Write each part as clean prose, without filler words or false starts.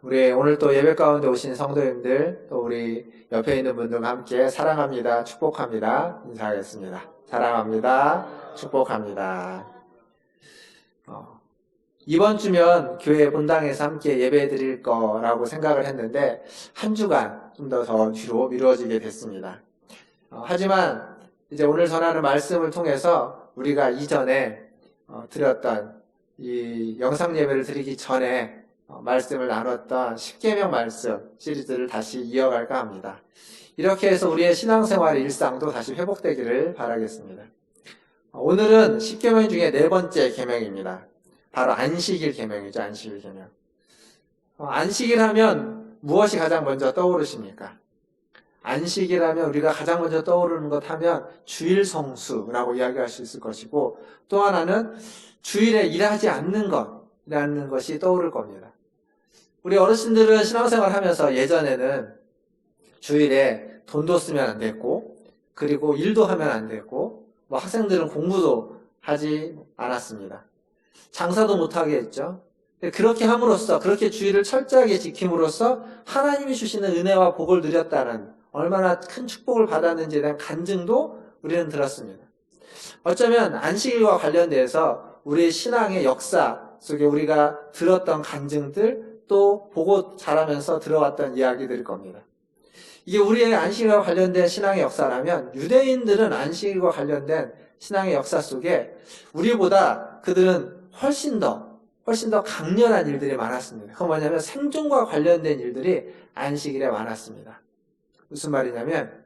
우리 오늘 또 예배 가운데 오신 성도님들, 또 우리 옆에 있는 분들과 함께 사랑합니다, 축복합니다 인사하겠습니다. 사랑합니다, 축복합니다. 이번 주면 교회 본당에서 함께 예배 드릴 거라고 생각을 했는데 한 주간 좀 더 뒤로 미뤄지게 됐습니다. 하지만 이제 오늘 전하는 말씀을 통해서 우리가 이전에 드렸던 이 영상 예배를 드리기 전에 말씀을 나눴던 십계명 말씀 시리즈를 다시 이어갈까 합니다. 이렇게 해서 우리의 신앙생활의 일상도 다시 회복되기를 바라겠습니다. 오늘은 십계명 중에 네 번째 계명입니다. 바로 안식일 계명이죠. 안식일 계명. 안식일 하면 무엇이 가장 먼저 떠오르십니까? 안식일 하면 우리가 가장 먼저 떠오르는 것 하면 주일 성수라고 이야기할 수 있을 것이고, 또 하나는 주일에 일하지 않는 것이라는 것이 떠오를 겁니다. 우리 어르신들은 신앙생활 하면서 예전에는 주일에 돈도 쓰면 안 됐고, 그리고 일도 하면 안 됐고, 학생들은 공부도 하지 않았습니다. 장사도 못하게 했죠. 그렇게 함으로써, 그렇게 주일을 철저하게 지킴으로써 하나님이 주시는 은혜와 복을 누렸다는, 얼마나 큰 축복을 받았는지에 대한 간증도 우리는 들었습니다. 어쩌면 안식일과 관련돼서 우리의 신앙의 역사 속에 우리가 들었던 간증들, 또 보고 자라면서 들어왔던 이야기들일 겁니다. 이게 우리의 안식일과 관련된 신앙의 역사라면, 유대인들은 안식일과 관련된 신앙의 역사 속에 우리보다 그들은 훨씬 더 강렬한 일들이 많았습니다. 그건 뭐냐면 생존과 관련된 일들이 안식일에 많았습니다. 무슨 말이냐면,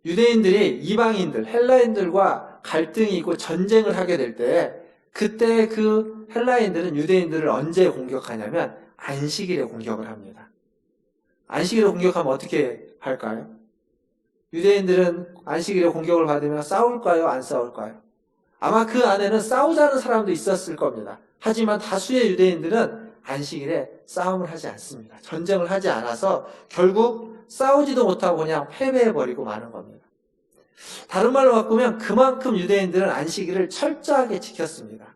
유대인들이 이방인들, 헬라인들과 갈등이 있고 전쟁을 하게 될 때, 그때 그 헬라인들은 유대인들을 언제 공격하냐면 안식일에 공격을 합니다. 안식일에 공격하면 어떻게 할까요? 유대인들은 안식일에 공격을 받으면 싸울까요? 안 싸울까요? 아마 그 안에는 싸우자는 사람도 있었을 겁니다. 하지만 다수의 유대인들은 안식일에 싸움을 하지 않습니다. 전쟁을 하지 않아서 결국 싸우지도 못하고 그냥 패배해버리고 마는 겁니다. 다른 말로 바꾸면 그만큼 유대인들은 안식일을 철저하게 지켰습니다.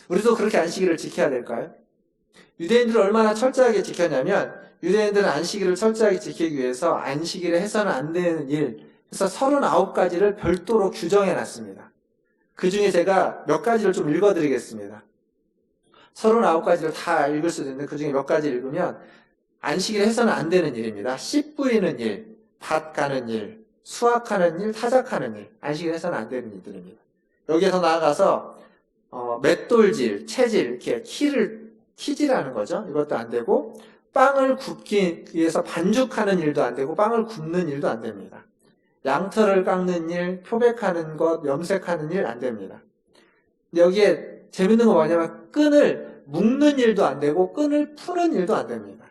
우리도 그렇게 안식일을 지켜야 될까요? 유대인들을 얼마나 철저하게 지켰냐면, 유대인들은 안식일을 철저하게 지키기 위해서 안식일에 해서는 안 되는 일, 그래서 39가지를 별도로 규정해 놨습니다. 그 중에 제가 몇 가지를 좀 읽어드리겠습니다. 39가지를 다 읽을 수도 있는데 그 중에 몇 가지 읽으면 안식일에 해서는 안 되는 일입니다. 씨 뿌리는 일, 밭 가는 일, 수확하는 일, 타작하는 일, 안식일에 해서는 안 되는 일들입니다. 여기에서 나아가서 맷돌질, 채질, 이렇게 키질하는 거죠. 이것도 안 되고, 빵을 굽기 위해서 반죽하는 일도 안 되고, 빵을 굽는 일도 안 됩니다. 양털을 깎는 일, 표백하는 것, 염색하는 일 안 됩니다. 여기에 재밌는 거 뭐냐면 끈을 묶는 일도 안 되고 끈을 푸는 일도 안 됩니다.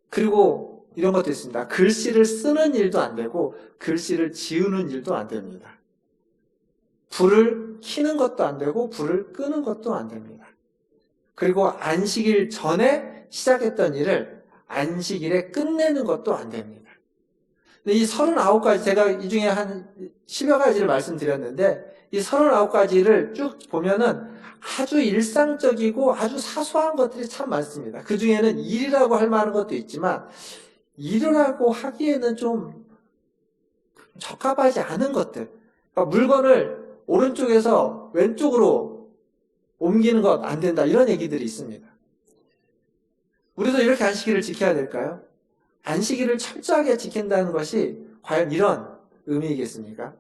그리고 이런 것도 있습니다. 글씨를 쓰는 일도 안 되고 글씨를 지우는 일도 안 됩니다. 불을 켜는 것도 안 되고 불을 끄는 것도 안 됩니다. 그리고 안식일 전에 시작했던 일을 안식일에 끝내는 것도 안 됩니다. 근데 이 39가지, 제가 이 중에 한 10여 가지를 말씀드렸는데, 이 39가지를 쭉 보면은 아주 일상적이고 아주 사소한 것들이 참 많습니다. 그 중에는 일이라고 할 만한 것도 있지만, 일이라고 하기에는 좀 적합하지 않은 것들. 그러니까 물건을 오른쪽에서 왼쪽으로 옮기는 것 안 된다. 이런 얘기들이 있습니다. 우리도 이렇게 안식일을 지켜야 될까요? 안식일을 철저하게 지킨다는 것이 과연 이런 의미이겠습니까?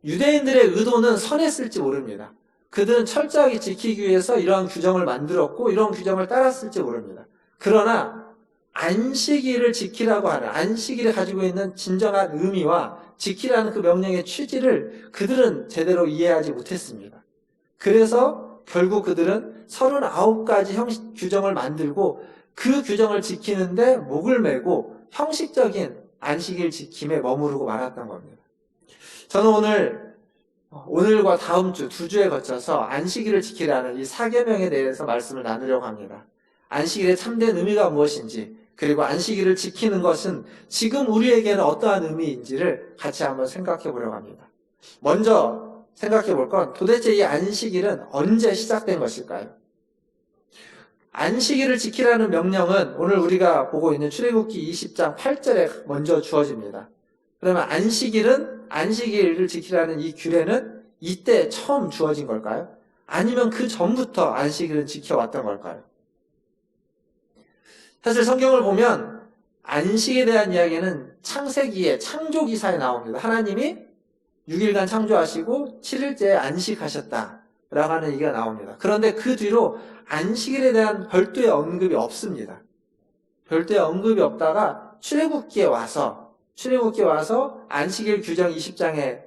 유대인들의 의도는 선했을지 모릅니다. 그들은 철저하게 지키기 위해서 이러한 규정을 만들었고 이런 규정을 따랐을지 모릅니다. 그러나 안식일을 지키라고 하는, 안식일이 가지고 있는 진정한 의미와 지키라는 그 명령의 취지를 그들은 제대로 이해하지 못했습니다. 그래서 결국 그들은 39가지 규정을 만들고 그 규정을 지키는데 목을 메고 형식적인 안식일 지킴에 머무르고 말았던 겁니다. 저는 오늘과 다음 주, 2주에 거쳐서 안식일을 지키라는 이 4계명에 대해서 말씀을 나누려고 합니다. 안식일의 참된 의미가 무엇인지, 그리고 안식일을 지키는 것은 지금 우리에게는 어떠한 의미인지를 같이 한번 생각해 보려고 합니다. 먼저 생각해 볼 건 도대체 이 안식일은 언제 시작된 것일까요? 안식일을 지키라는 명령은 오늘 우리가 보고 있는 출애굽기 20장 8절에 먼저 주어집니다. 그러면 안식일을 지키라는 이 규례는 이때 처음 주어진 걸까요? 아니면 그 전부터 안식일은 지켜왔던 걸까요? 사실 성경을 보면 안식에 대한 이야기는 창세기에 창조기사에 나옵니다. 하나님이 6일간 창조하시고 7일째에 안식하셨다 라고 하는 얘기가 나옵니다. 그런데 그 뒤로 안식일에 대한 별도의 언급이 없습니다. 별도의 언급이 없다가 출애굽기에 와서 안식일 규정 20장에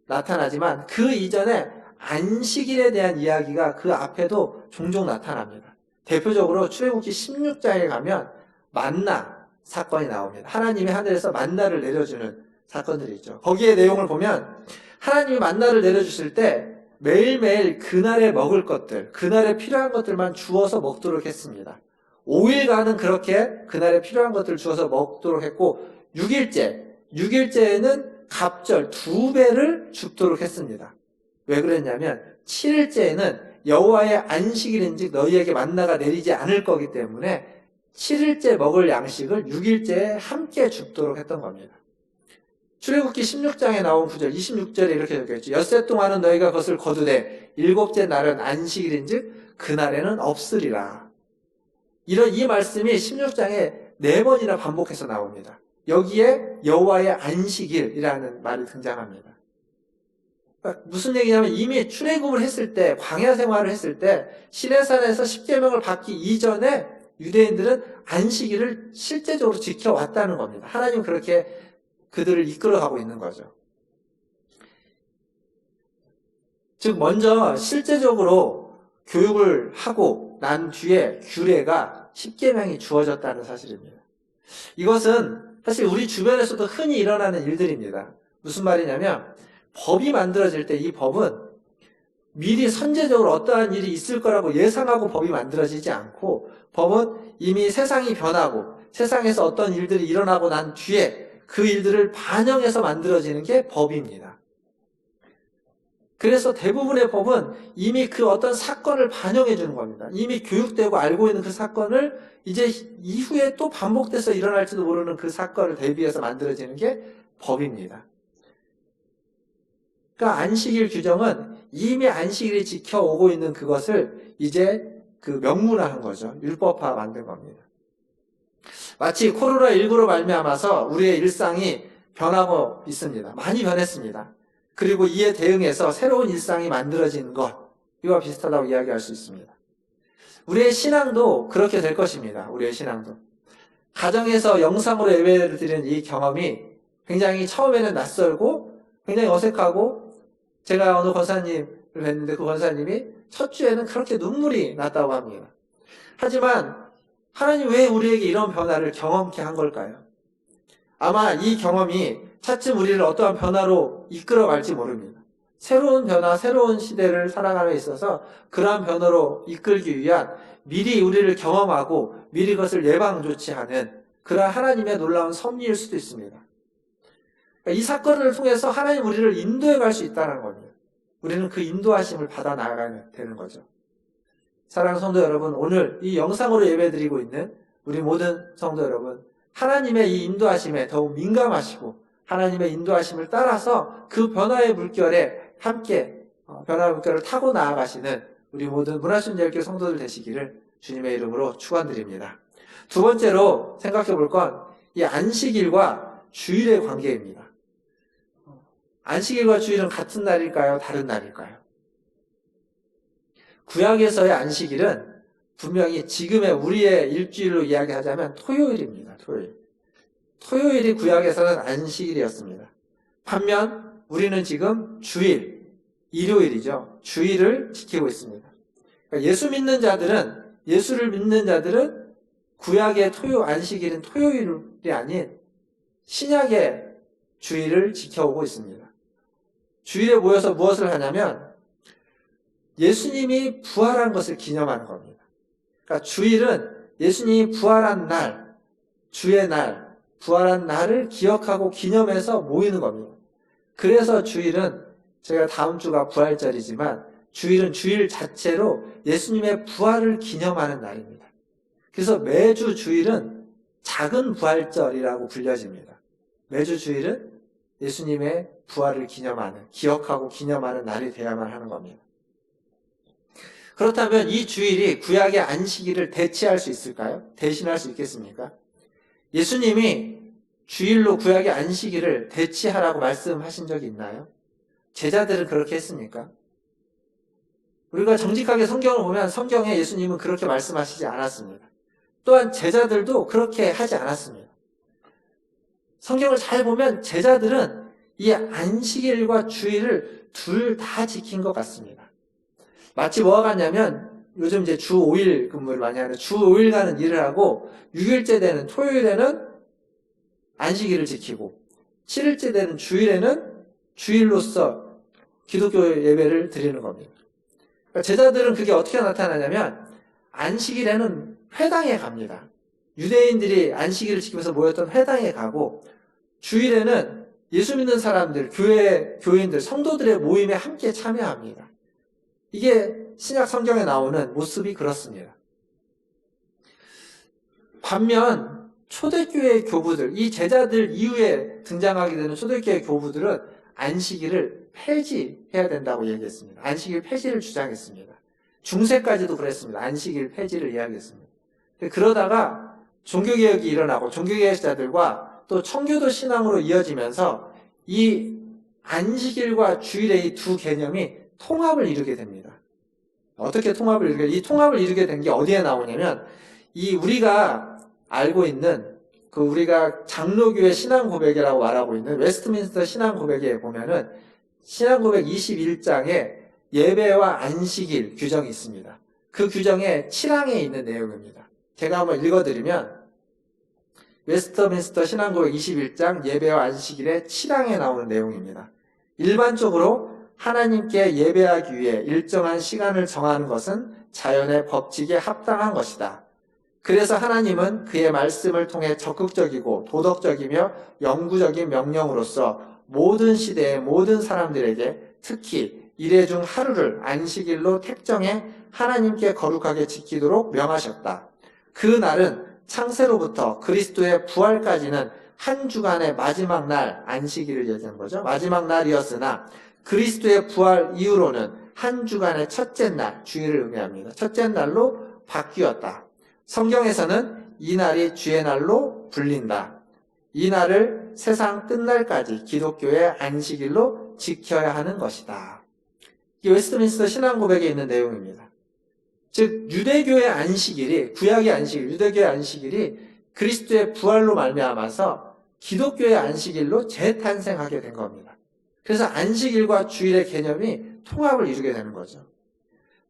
나타나지만 그 이전에 안식일에 대한 이야기가 그 앞에도 종종 나타납니다. 대표적으로 출애굽기 16장에 가면 만나 사건이 나옵니다. 하나님이 하늘에서 만나를 내려주는 사건들이 있죠. 거기에 내용을 보면 하나님이 만나를 내려주실 때 매일매일 그날에 먹을 것들, 그날에 필요한 것들만 주어서 먹도록 했습니다. 5일간은 그렇게 그날에 필요한 것들을 주어서 먹도록 했고 6일째에는 갑절 2배를 줍도록 했습니다. 왜 그랬냐면 7일째에는 여호와의 안식일인즉 너희에게 만나가 내리지 않을 거기 때문에 7일째 먹을 양식을 6일째에 함께 줍도록 했던 겁니다. 출애굽기 16장에 나온 구절 26절에 이렇게 적혀있죠. 엿새 동안은 너희가 그것을 거두되 일곱째 날은 안식일인즉 그날에는 없으리라. 이 말씀이 16장에 4번이나 반복해서 나옵니다. 여기에 여호와의 안식일이라는 말이 등장합니다. 무슨 얘기냐면 이미 출애굽을 했을 때, 광야 생활을 했을 때 시내산에서 십계명을 받기 이전에 유대인들은 안식일을 실제적으로 지켜왔다는 겁니다. 하나님 그렇게 그들을 이끌어가고 있는 거죠. 즉 먼저 실제적으로 교육을 하고 난 뒤에 규례가 십계명이 주어졌다는 사실입니다. 이것은 사실 우리 주변에서도 흔히 일어나는 일들입니다. 무슨 말이냐면 법이 만들어질 때 이 법은 미리 선제적으로 어떠한 일이 있을 거라고 예상하고 법이 만들어지지 않고 법은 이미 세상이 변하고 세상에서 어떤 일들이 일어나고 난 뒤에 그 일들을 반영해서 만들어지는 게 법입니다. 그래서 대부분의 법은 이미 그 어떤 사건을 반영해 주는 겁니다. 이미 교육되고 알고 있는 그 사건을 이제 이후에 또 반복돼서 일어날지도 모르는 그 사건을 대비해서 만들어지는 게 법입니다. 그러니까 안식일 규정은 이미 안식일이 지켜오고 있는 그것을 이제 그 명문화한 거죠. 율법화 만든 겁니다. 마치 코로나19로 말미암아서 우리의 일상이 변하고 있습니다. 많이 변했습니다. 그리고 이에 대응해서 새로운 일상이 만들어진 것, 이와 비슷하다고 이야기할 수 있습니다. 우리의 신앙도 그렇게 될 것입니다. 우리의 신앙도. 가정에서 영상으로 예배를 드리는 이 경험이 굉장히 처음에는 낯설고 굉장히 어색하고 제가 어느 권사님을 뵀는데 그 권사님이 첫 주에는 그렇게 눈물이 났다고 합니다. 하지만 하나님 왜 우리에게 이런 변화를 경험케 한 걸까요? 아마 이 경험이 차츰 우리를 어떠한 변화로 이끌어갈지 모릅니다. 새로운 변화, 새로운 시대를 살아감에 있어서 그러한 변화로 이끌기 위한 미리 우리를 경험하고 미리 그것을 예방 조치하는 그러한 하나님의 놀라운 섭리일 수도 있습니다. 이 사건을 통해서 하나님 우리를 인도해 갈 수 있다는 겁니다. 우리는 그 인도하심을 받아 나가야 되는 거죠. 사랑하는 성도 여러분, 오늘 이 영상으로 예배드리고 있는 우리 모든 성도 여러분, 하나님의 이 인도하심에 더욱 민감하시고 하나님의 인도하심을 따라서 그 변화의 물결에 함께 변화의 물결을 타고 나아가시는 우리 모든 문화순례교회 성도들 되시기를 주님의 이름으로 축원드립니다. 두 번째로 생각해 볼 건 이 안식일과 주일의 관계입니다. 안식일과 주일은 같은 날일까요? 다른 날일까요? 구약에서의 안식일은 분명히 지금의 우리의 일주일로 이야기하자면 토요일입니다. 토요일이 구약에서는 안식일이었습니다. 반면 우리는 지금 주일, 일요일이죠. 주일을 지키고 있습니다. 그러니까 예수를 믿는 자들은 구약의 안식일은 토요일이 아닌 신약의 주일을 지켜오고 있습니다. 주일에 모여서 무엇을 하냐면 예수님이 부활한 것을 기념하는 겁니다. 그러니까 주일은 예수님이 부활한 날, 주의 날, 부활한 날을 기억하고 기념해서 모이는 겁니다. 그래서 주일은 제가 다음 주가 부활절이지만 주일은 주일 자체로 예수님의 부활을 기념하는 날입니다. 그래서 매주 주일은 작은 부활절이라고 불려집니다. 매주 주일은 예수님의 부활을 기념하는, 기억하고 기념하는 날이 되어야만 하는 겁니다. 그렇다면 이 주일이 구약의 안식일을 대체할 수 있을까요? 대신할 수 있겠습니까? 예수님이 주일로 구약의 안식일을 대체하라고 말씀하신 적이 있나요? 제자들은 그렇게 했습니까? 우리가 정직하게 성경을 보면 성경에 예수님은 그렇게 말씀하시지 않았습니다. 또한 제자들도 그렇게 하지 않았습니다. 성경을 잘 보면 제자들은 이 안식일과 주일을 둘 다 지킨 것 같습니다. 마치 뭐가 같냐면 요즘 이제 주 5일 근무를 많이 하는 주 5일간은 일을 하고 6일째 되는 토요일에는 안식일을 지키고 7일째 되는 주일에는 주일로서 기독교 예배를 드리는 겁니다. 그러니까 제자들은 그게 어떻게 나타나냐면 안식일에는 회당에 갑니다. 유대인들이 안식일을 지키면서 모였던 회당에 가고 주일에는 예수 믿는 사람들, 교인들, 성도들의 모임에 함께 참여합니다. 이게 신약 성경에 나오는 모습이 그렇습니다. 반면 초대교회 교부들, 이 제자들 이후에 등장하게 되는 초대교회 교부들은 안식일을 폐지해야 된다고 얘기했습니다. 안식일 폐지를 주장했습니다. 중세까지도 그랬습니다. 안식일 폐지를 이야기했습니다. 그러다가 종교개혁이 일어나고 종교개혁자들과 또 청교도 신앙으로 이어지면서 이 안식일과 주일의 이 두 개념이 통합을 이루게 됩니다. 어떻게 통합을 이루게? 이 통합을 이루게 된 게 어디에 나오냐면 이 우리가 알고 있는 그 우리가 장로교회 신앙 고백이라고 말하고 있는 웨스트민스터 신앙 고백에 보면은 신앙 고백 21장에 예배와 안식일 규정이 있습니다. 그 규정에 7항에 있는 내용입니다. 제가 한번 읽어드리면 웨스트민스터 신앙 고백 21장 예배와 안식일의 7항에 나오는 내용입니다. 일반적으로 하나님께 예배하기 위해 일정한 시간을 정하는 것은 자연의 법칙에 합당한 것이다. 그래서 하나님은 그의 말씀을 통해 적극적이고 도덕적이며 영구적인 명령으로서 모든 시대의 모든 사람들에게 특히 일회 중 하루를 안식일로 택정해 하나님께 거룩하게 지키도록 명하셨다. 그 날은 창세로부터 그리스도의 부활까지는 한 주간의 마지막 날, 안식일을 얘기하는 거죠. 마지막 날이었으나 그리스도의 부활 이후로는 한 주간의 첫째 날, 주일을 의미합니다. 첫째 날로 바뀌었다. 성경에서는 이 날이 주의 날로 불린다. 이 날을 세상 끝날까지 기독교의 안식일로 지켜야 하는 것이다. 이 웨스트민스터 신앙 고백에 있는 내용입니다. 즉 유대교의 안식일이 구약의 안식일, 유대교의 안식일이 그리스도의 부활로 말미암아서 기독교의 안식일로 재탄생하게 된 겁니다. 그래서 안식일과 주일의 개념이 통합을 이루게 되는 거죠.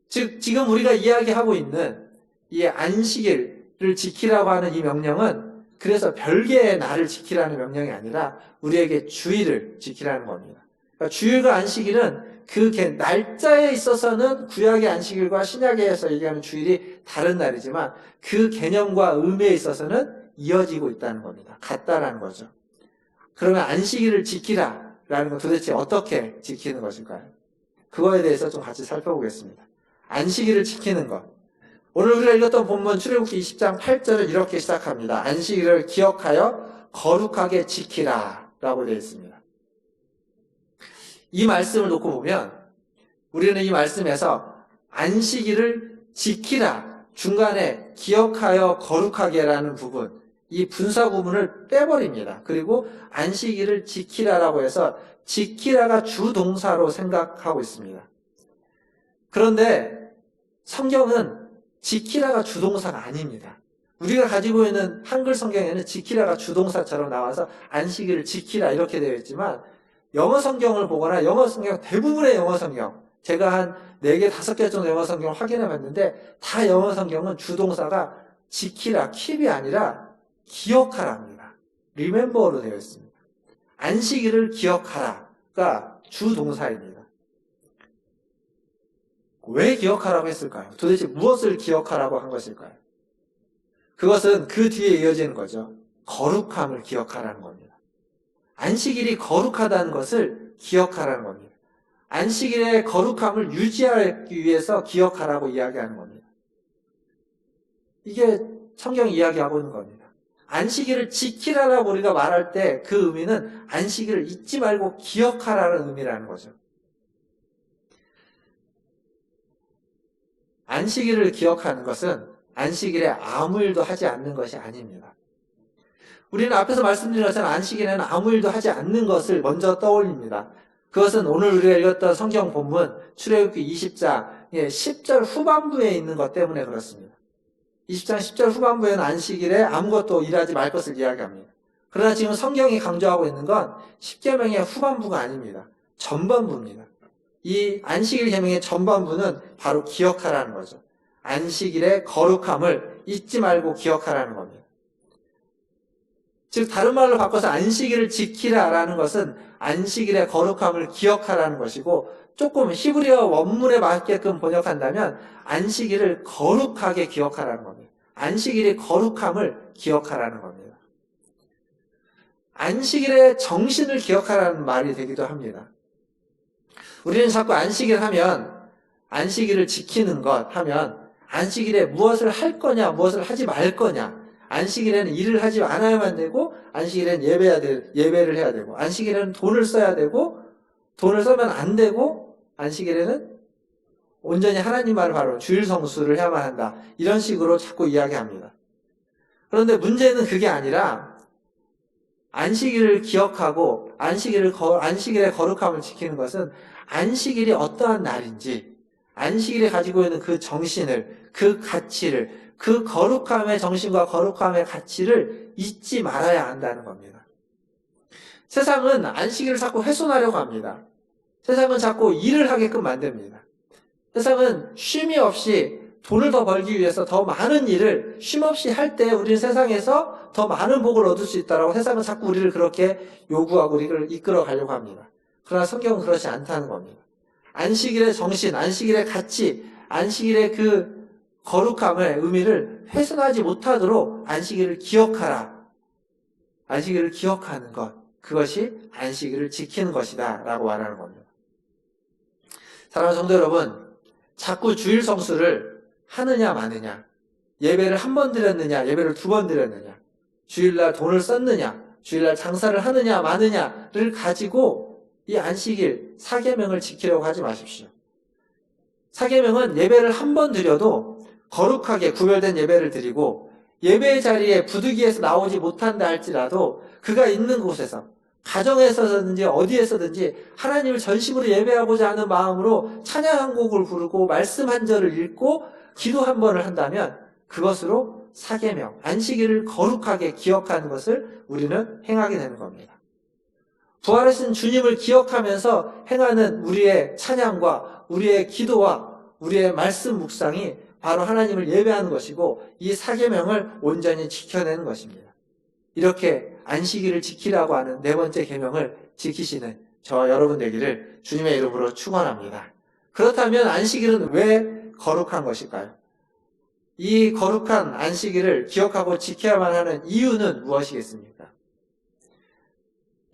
즉 지금 우리가 이야기하고 있는 이 안식일을 지키라고 하는 이 명령은 그래서 별개의 날을 지키라는 명령이 아니라 우리에게 주일을 지키라는 겁니다. 그러니까 주일과 안식일은 그 날짜에 있어서는 구약의 안식일과 신약에서 얘기하는 주일이 다른 날이지만 그 개념과 의미에 있어서는 이어지고 있다는 겁니다. 같다라는 거죠. 그러면 안식일을 지키라라는 건 도대체 어떻게 지키는 것일까요? 그거에 대해서 좀 같이 살펴보겠습니다. 안식일을 지키는 것. 오늘 우리가 읽었던 본문 출애굽기 20장 8절은 이렇게 시작합니다. 안식일을 기억하여 거룩하게 지키라 라고 되어 있습니다. 이 말씀을 놓고 보면 우리는 이 말씀에서 안식일을 지키라 중간에 기억하여 거룩하게라는 부분, 이 분사 구문을 빼버립니다. 그리고 안식일을 지키라라고 해서 지키라가 주동사로 생각하고 있습니다. 그런데 성경은 지키라가 주동사가 아닙니다. 우리가 가지고 있는 한글 성경에는 지키라가 주동사처럼 나와서 안식일을 지키라 이렇게 되어 있지만 영어 성경을 보거나 영어 성경, 대부분의 영어 성경, 제가 한 4개, 5개 정도 영어 성경을 확인해 봤는데 다 영어 성경은 주동사가 지키라, keep이 아니라 기억하라입니다. remember로 되어 있습니다. 안식일을 기억하라가 주동사입니다. 왜 기억하라고 했을까요? 도대체 무엇을 기억하라고 한 것일까요? 그것은 그 뒤에 이어지는 거죠. 거룩함을 기억하라는 겁니다. 안식일이 거룩하다는 것을 기억하라는 겁니다. 안식일의 거룩함을 유지하기 위해서 기억하라고 이야기하는 겁니다. 이게 성경이 이야기하고 있는 겁니다. 안식일을 지키라라고 우리가 말할 때 그 의미는 안식일을 잊지 말고 기억하라는 의미라는 거죠. 안식일을 기억하는 것은 안식일에 아무 일도 하지 않는 것이 아닙니다. 우리는 앞에서 말씀드린 것처럼 안식일에는 아무 일도 하지 않는 것을 먼저 떠올립니다. 그것은 오늘 우리가 읽었던 성경 본문 출애굽기 20장의 10절 후반부에 있는 것 때문에 그렇습니다. 20장 10절 후반부에는 안식일에 아무것도 일하지 말 것을 이야기합니다. 그러나 지금 성경이 강조하고 있는 건 10계명의 후반부가 아닙니다. 전반부입니다. 이 안식일 계명의 전반부는 바로 기억하라는 거죠. 안식일의 거룩함을 잊지 말고 기억하라는 겁니다. 즉 다른 말로 바꿔서 안식일을 지키라라는 것은 안식일의 거룩함을 기억하라는 것이고, 조금 히브리어 원문에 맞게끔 번역한다면 안식일을 거룩하게 기억하라는 겁니다. 안식일의 거룩함을 기억하라는 겁니다. 안식일의 정신을 기억하라는 말이 되기도 합니다. 우리는 자꾸 안식일 하면, 안식일을 지키는 것 하면 안식일에 무엇을 할 거냐, 무엇을 하지 말 거냐, 안식일에는 일을 하지 않아야만 되고, 안식일에는 예배를 해야 되고, 안식일에는 돈을 써야 되고, 돈을 쓰면 안 되고, 안식일에는 온전히 하나님 말을 바로 주일 성수를 해야만 한다. 이런 식으로 자꾸 이야기합니다. 그런데 문제는 그게 아니라 안식일을 기억하고 안식일의 거룩함을 지키는 것은 안식일이 어떠한 날인지, 안식일이 가지고 있는 그 정신을, 그 가치를, 그 거룩함의 정신과 거룩함의 가치를 잊지 말아야 한다는 겁니다. 세상은 안식일을 자꾸 훼손하려고 합니다. 세상은 자꾸 일을 하게끔 만듭니다. 세상은 쉼이 없이 돈을 더 벌기 위해서 더 많은 일을 쉼 없이 할 때 우리는 세상에서 더 많은 복을 얻을 수 있다라고 세상은 자꾸 우리를 그렇게 요구하고 우리를 이끌어 가려고 합니다. 그러나 성경은 그렇지 않다는 겁니다. 안식일의 정신, 안식일의 가치, 안식일의 그 거룩함의 의미를 훼손하지 못하도록 안식일을 기억하라. 안식일을 기억하는 것, 그것이 안식일을 지키는 것이다 라고 말하는 겁니다. 사랑하는 성도 여러분, 자꾸 주일 성수를 하느냐 마느냐, 예배를 한 번 드렸느냐, 예배를 두 번 드렸느냐, 주일날 돈을 썼느냐, 주일날 장사를 하느냐 마느냐를 가지고 이 안식일 사계명을 지키려고 하지 마십시오. 사계명은 예배를 한 번 드려도 거룩하게 구별된 예배를 드리고, 예배의 자리에 부득이해서 나오지 못한다 할지라도 그가 있는 곳에서, 가정에서든지 어디에서든지 하나님을 전심으로 예배하고자 하는 마음으로 찬양 한 곡을 부르고 말씀 한 절을 읽고 기도 한 번을 한다면 그것으로 사계명, 안식일을 거룩하게 기억하는 것을 우리는 행하게 되는 겁니다. 부활하신 주님을 기억하면서 행하는 우리의 찬양과 우리의 기도와 우리의 말씀 묵상이 바로 하나님을 예배하는 것이고, 이 사계명을 온전히 지켜내는 것입니다. 이렇게 안식일을 지키라고 하는 네 번째 계명을 지키시는 저와 여러분 되기를 주님의 이름으로 축원합니다. 그렇다면 안식일은 왜 거룩한 것일까요? 이 거룩한 안식일을 기억하고 지켜야만 하는 이유는 무엇이겠습니까?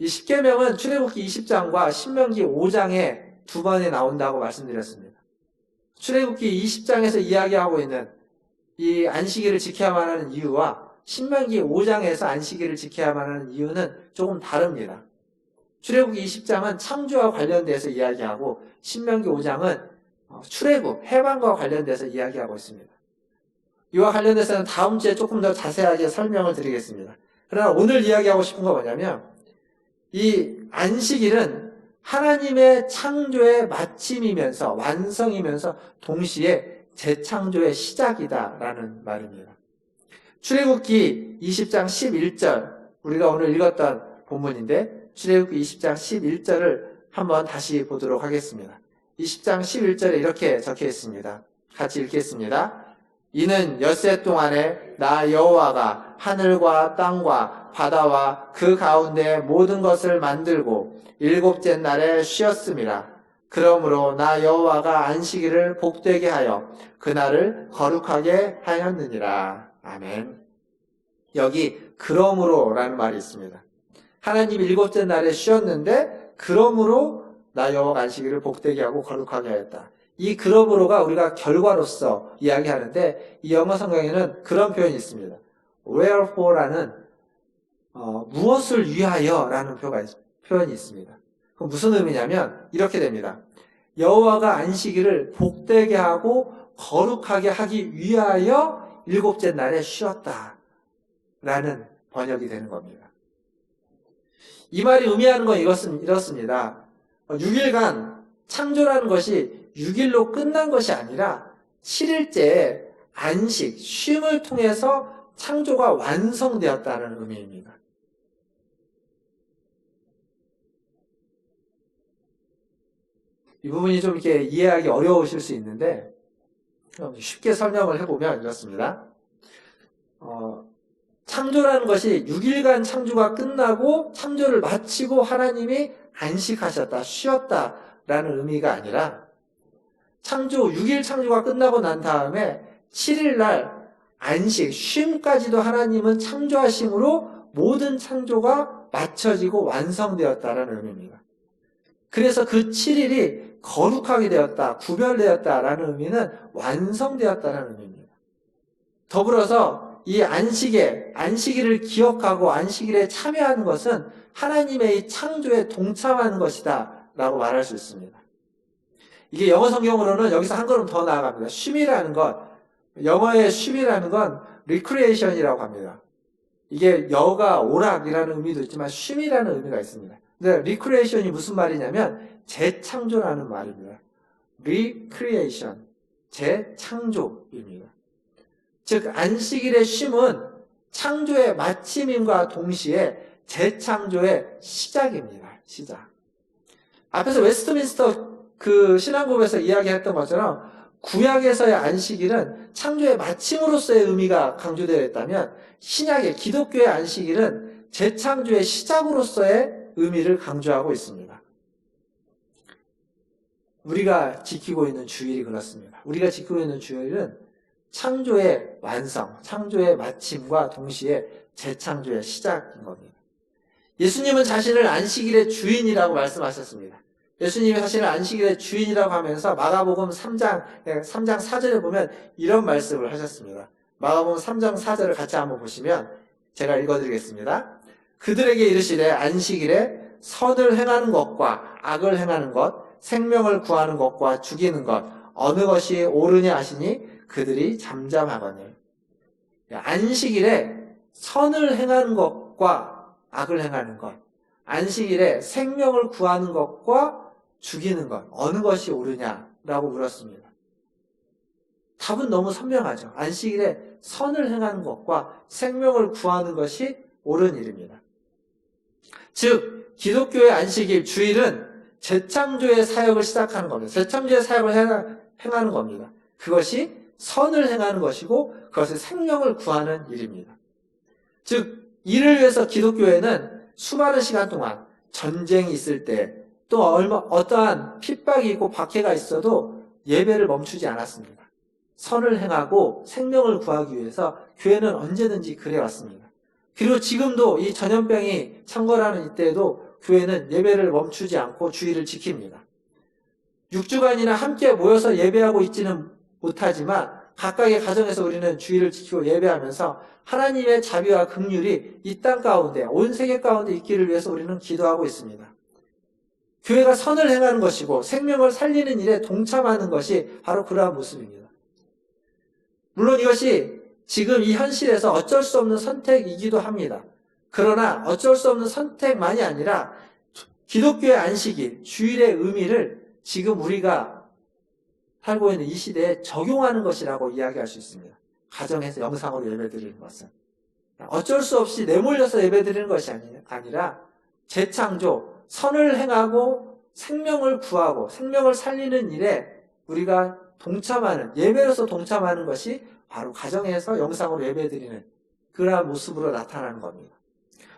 이 10계명은 출애굽기 20장과 신명기 5장에 두 번에 나온다고 말씀드렸습니다. 출애굽기 20장에서 이야기하고 있는 이 안식일을 지켜야만 하는 이유와 신명기 5장에서 안식일을 지켜야만 하는 이유는 조금 다릅니다. 출애굽기 20장은 창조와 관련돼서 이야기하고, 신명기 5장은 출애굽, 해방과 관련돼서 이야기하고 있습니다. 이와 관련돼서는 다음 주에 조금 더 자세하게 설명을 드리겠습니다. 그러나 오늘 이야기하고 싶은 건 뭐냐면, 이 안식일은 하나님의 창조의 마침이면서 완성이면서 동시에 재창조의 시작이다라는 말입니다. 출애굽기 20장 11절, 우리가 오늘 읽었던 본문인데 출애굽기 20장 11절을 한번 다시 보도록 하겠습니다. 20장 11절에 이렇게 적혀 있습니다. 같이 읽겠습니다. 이는 엿새 동안에 나 여호와가 하늘과 땅과 바다와 그 가운데 모든 것을 만들고 일곱째 날에 쉬었음이라. 그러므로 나 여호와가 안식일을 복되게 하여 그날을 거룩하게 하였느니라. 아멘. 여기 그러므로라는 말이 있습니다. 하나님 일곱째 날에 쉬었는데 그러므로 나 여호와가 안식일을 복되게 하고 거룩하게 하였다. 이 그러므로가 우리가 결과로서 이야기하는데 이 영어 성경에는 그런 표현이 있습니다. wherefore라는 무엇을 위하여라는 표현이 있습니다. 그럼 무슨 의미냐면 이렇게 됩니다. 여호와가 안식일을 복되게 하고 거룩하게 하기 위하여 일곱째 날에 쉬었다 라는 번역이 되는 겁니다. 이 말이 의미하는 건 이렇습니다. 6일간 창조라는 것이 6일로 끝난 것이 아니라 7일째 안식, 쉼을 통해서 창조가 완성되었다는 의미입니다. 이 부분이 좀 이렇게 이해하기 어려우실 수 있는데 쉽게 설명을 해보면 이렇습니다. 창조라는 것이 6일간 창조가 끝나고 창조를 마치고 하나님이 안식하셨다, 쉬었다라는 의미가 아니라 6일 창조가 끝나고 난 다음에 7일날 안식, 쉼까지도 하나님은 창조하심으로 모든 창조가 맞춰지고 완성되었다라는 의미입니다. 그래서 그 7일이 거룩하게 되었다, 구별되었다라는 의미는 완성되었다라는 의미입니다. 더불어서 이 안식일을 기억하고 안식일에 참여하는 것은 하나님의 이 창조에 동참하는 것이다 라고 말할 수 있습니다. 이게 영어 성경으로는 여기서 한 걸음 더 나아갑니다. 쉼이라는 것, 영어의 쉼이라는 건 recreation이라고 합니다. 이게 여가 오락이라는 의미도 있지만 쉼이라는 의미가 있습니다. 근데 recreation이 무슨 말이냐면 재창조라는 말입니다. recreation, 재창조입니다. 즉 안식일의 쉼은 창조의 마침임과 동시에 재창조의 시작입니다. 시작. 앞에서 웨스트민스터 그 신앙법에서 이야기했던 것처럼 구약에서의 안식일은 창조의 마침으로서의 의미가 강조되어 있다면 신약의 기독교의 안식일은 재창조의 시작으로서의 의미를 강조하고 있습니다. 우리가 지키고 있는 주일이 그렇습니다. 우리가 지키고 있는 주일은 창조의 완성, 창조의 마침과 동시에 재창조의 시작인 겁니다. 예수님은 자신을 안식일의 주인이라고 말씀하셨습니다. 예수님이 자신을 안식일의 주인이라고 하면서 마가복음 3장 4절에 보면 이런 말씀을 하셨습니다. 마가복음 3장 4절을 같이 한번 보시면 제가 읽어드리겠습니다. 그들에게 이르시되 안식일에 선을 행하는 것과 악을 행하는 것, 생명을 구하는 것과 죽이는 것, 어느 것이 옳으냐 하시니 그들이 잠잠하거늘. 안식일에 선을 행하는 것과 악을 행하는 것, 안식일에 생명을 구하는 것과 죽이는 것, 어느 것이 옳으냐라고 물었습니다. 답은 너무 선명하죠. 안식일에 선을 행하는 것과 생명을 구하는 것이 옳은 일입니다. 즉 기독교의 안식일, 주일은 재창조의 사역을 시작하는 겁니다. 재창조의 사역을 행하는 겁니다. 그것이 선을 행하는 것이고 그것은 생명을 구하는 일입니다. 즉 이를 위해서 기독교회는 수많은 시간 동안 전쟁이 있을 때 또 어떠한 핍박이 있고 박해가 있어도 예배를 멈추지 않았습니다. 선을 행하고 생명을 구하기 위해서 교회는 언제든지 그래왔습니다. 그리고 지금도 이 전염병이 창궐하는 이때에도 교회는 예배를 멈추지 않고 주일을 지킵니다. 6주간이나 함께 모여서 예배하고 있지는 못하지만 각각의 가정에서 우리는 주일을 지키고 예배하면서 하나님의 자비와 긍휼이 이 땅 가운데, 온 세계 가운데 있기를 위해서 우리는 기도하고 있습니다. 교회가 선을 행하는 것이고 생명을 살리는 일에 동참하는 것이 바로 그러한 모습입니다. 물론 이것이 지금 이 현실에서 어쩔 수 없는 선택이기도 합니다. 그러나 어쩔 수 없는 선택만이 아니라 기독교의 안식일, 주일의 의미를 지금 우리가 살고 있는 이 시대에 적용하는 것이라고 이야기할 수 있습니다. 가정에서 영상으로 예배드리는 것은 어쩔 수 없이 내몰려서 예배드리는 것이 아니라 재창조, 선을 행하고 생명을 구하고 생명을 살리는 일에 우리가 동참하는, 예배로서 동참하는 것이 바로 가정에서 영상으로 예배드리는 그러한 모습으로 나타나는 겁니다.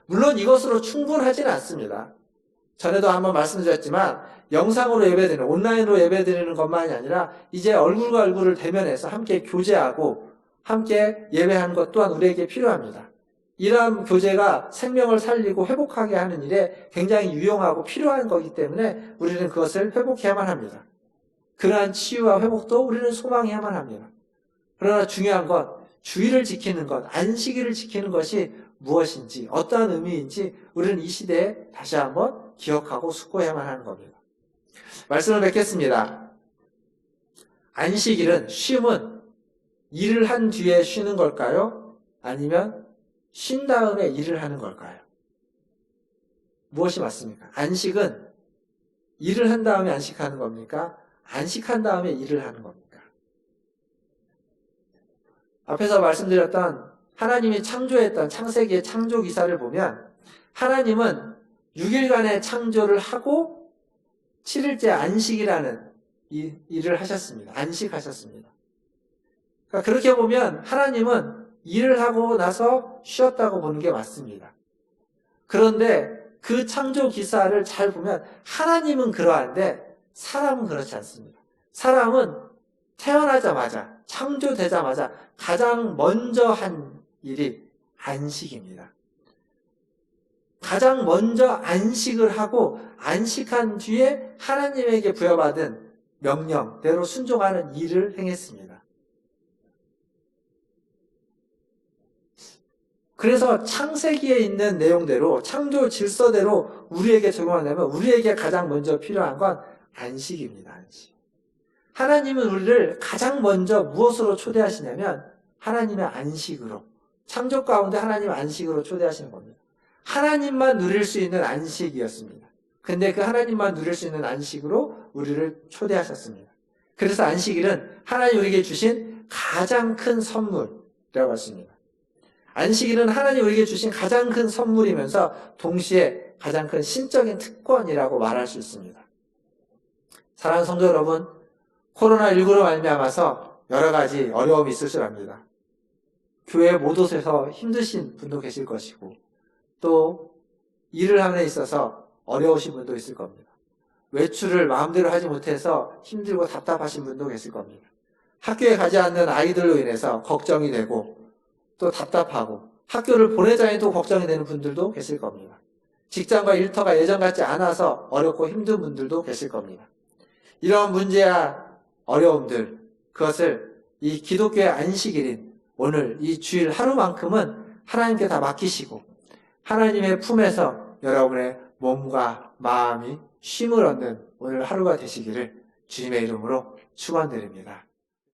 물론 이것으로 충분하지는 않습니다. 전에도 한번 말씀드렸지만 영상으로 예배드리는, 온라인으로 예배드리는 것만이 아니라 이제 얼굴과 얼굴을 대면해서 함께 교제하고 함께 예배하는 것 또한 우리에게 필요합니다. 이러한 교제가 생명을 살리고 회복하게 하는 일에 굉장히 유용하고 필요한 거기 때문에 우리는 그것을 회복해야만 합니다. 그러한 치유와 회복도 우리는 소망해야만 합니다. 그러나 중요한 건 주의를 지키는 것, 안식일을 지키는 것이 무엇인지, 어떠한 의미인지 우리는 이 시대에 다시 한번 기억하고 숙고해야만 하는 겁니다. 말씀을 맺겠습니다. 안식일은, 쉼은 일을 한 뒤에 쉬는 걸까요? 아니면 쉰 다음에 일을 하는 걸까요? 무엇이 맞습니까? 안식은 일을 한 다음에 안식하는 겁니까? 안식한 다음에 일을 하는 겁니까? 앞에서 말씀드렸던 하나님이 창조했던 창세기의 창조 기사를 보면 하나님은 6일간의 창조를 하고 7일째 안식이라는 일을 하셨습니다. 안식하셨습니다. 그러니까 그렇게 보면 하나님은 일을 하고 나서 쉬었다고 보는 게 맞습니다. 그런데 그 창조 기사를 잘 보면 하나님은 그러한데 사람은 그렇지 않습니다. 사람은 태어나자마자, 창조되자마자 가장 먼저 한 일이 안식입니다. 가장 먼저 안식을 하고 안식한 뒤에 하나님에게 부여받은 명령대로 순종하는 일을 행했습니다. 그래서 창세기에 있는 내용대로, 창조 질서대로 우리에게 적용한다면 우리에게 가장 먼저 필요한 건 안식입니다. 안식. 하나님은 우리를 가장 먼저 무엇으로 초대하시냐면 하나님의 안식으로, 창조 가운데 하나님의 안식으로 초대하시는 겁니다. 하나님만 누릴 수 있는 안식이었습니다. 근데 그 하나님만 누릴 수 있는 안식으로 우리를 초대하셨습니다. 그래서 안식일은 하나님 우리에게 주신 가장 큰 선물이라고 했습니다. 안식일은 하나님 우리에게 주신 가장 큰 선물이면서 동시에 가장 큰 신적인 특권이라고 말할 수 있습니다. 사랑하는 성도 여러분, 코로나19로 말미암아서 여러 가지 어려움이 있을 줄 압니다. 교회 못 오셔서 힘드신 분도 계실 것이고 또 일을 하는 데 있어서 어려우신 분도 있을 겁니다. 외출을 마음대로 하지 못해서 힘들고 답답하신 분도 계실 겁니다. 학교에 가지 않는 아이들로 인해서 걱정이 되고 또 답답하고 학교를 보내자 해도 걱정이 되는 분들도 계실 겁니다. 직장과 일터가 예전 같지 않아서 어렵고 힘든 분들도 계실 겁니다. 이런 문제야 어려움들, 그것을 이 기독교의 안식일인 오늘 이 주일 하루만큼은 하나님께 다 맡기시고 하나님의 품에서 여러분의 몸과 마음이 쉼을 얻는 오늘 하루가 되시기를 주님의 이름으로 축원드립니다.